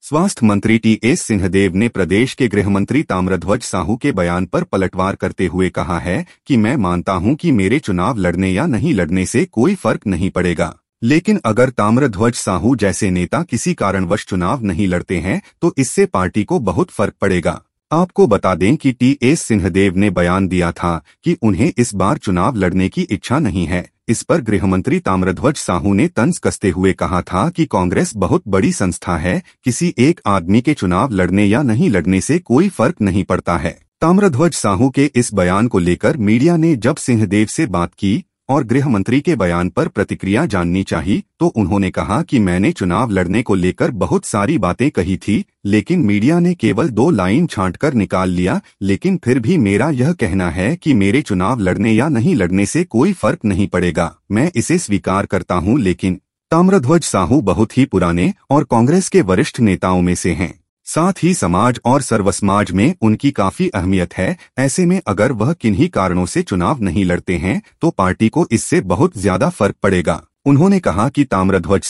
स्वास्थ्य मंत्री टी.एस. सिंहदेव ने प्रदेश के गृह मंत्री ताम्रध्वज साहू के बयान पर पलटवार करते हुए कहा है कि मैं मानता हूं कि मेरे चुनाव लड़ने या नहीं लड़ने से कोई फर्क नहीं पड़ेगा, लेकिन अगर ताम्रध्वज साहू जैसे नेता किसी कारणवश चुनाव नहीं लड़ते हैं तो इससे पार्टी को बहुत फर्क पड़ेगा। आपको बता दें कि टी.एस. सिंहदेव ने बयान दिया था कि उन्हें इस बार चुनाव लड़ने की इच्छा नहीं है। इस पर गृह मंत्री ताम्रध्वज साहू ने तंज कसते हुए कहा था कि कांग्रेस बहुत बड़ी संस्था है, किसी एक आदमी के चुनाव लड़ने या नहीं लड़ने से कोई फर्क नहीं पड़ता है। ताम्रध्वज साहू के इस बयान को लेकर मीडिया ने जब सिंहदेव से बात की और गृह मंत्री के बयान पर प्रतिक्रिया जाननी चाहिए तो उन्होंने कहा कि मैंने चुनाव लड़ने को लेकर बहुत सारी बातें कही थी, लेकिन मीडिया ने केवल 2 लाइन छांटकर निकाल लिया। लेकिन फिर भी मेरा यह कहना है कि मेरे चुनाव लड़ने या नहीं लड़ने से कोई फर्क नहीं पड़ेगा, मैं इसे स्वीकार करता हूं। लेकिन ताम्रध्वज साहू बहुत ही पुराने और कांग्रेस के वरिष्ठ नेताओं में से हैं, साथ ही समाज और सर्व समाज में उनकी काफी अहमियत है। ऐसे में अगर वह किन्हीं कारणों से चुनाव नहीं लड़ते हैं तो पार्टी को इससे बहुत ज्यादा फर्क पड़ेगा। उन्होंने कहा कि ताम्रध्वज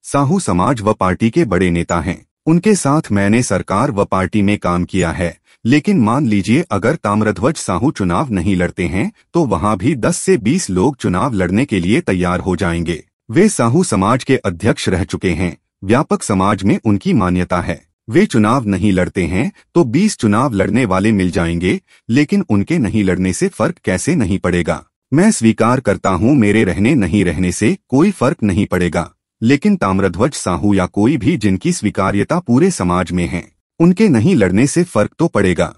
साहू समाज व पार्टी के बड़े नेता हैं, उनके साथ मैंने सरकार व पार्टी में काम किया है। लेकिन मान लीजिए अगर ताम्रध्वज साहू चुनाव नहीं लड़ते हैं तो वहां भी 10 से 20 लोग चुनाव लड़ने के लिए तैयार हो जाएंगे। वे साहू समाज के अध्यक्ष रह चुके हैं, व्यापक समाज में उनकी मान्यता है। वे चुनाव नहीं लड़ते हैं तो 20 चुनाव लड़ने वाले मिल जाएंगे, लेकिन उनके नहीं लड़ने से फर्क कैसे नहीं पड़ेगा। मैं स्वीकार करता हूं मेरे रहने नहीं रहने से कोई फर्क नहीं पड़ेगा, लेकिन ताम्रध्वज साहू या कोई भी जिनकी स्वीकार्यता पूरे समाज में है, उनके नहीं लड़ने से फर्क तो पड़ेगा।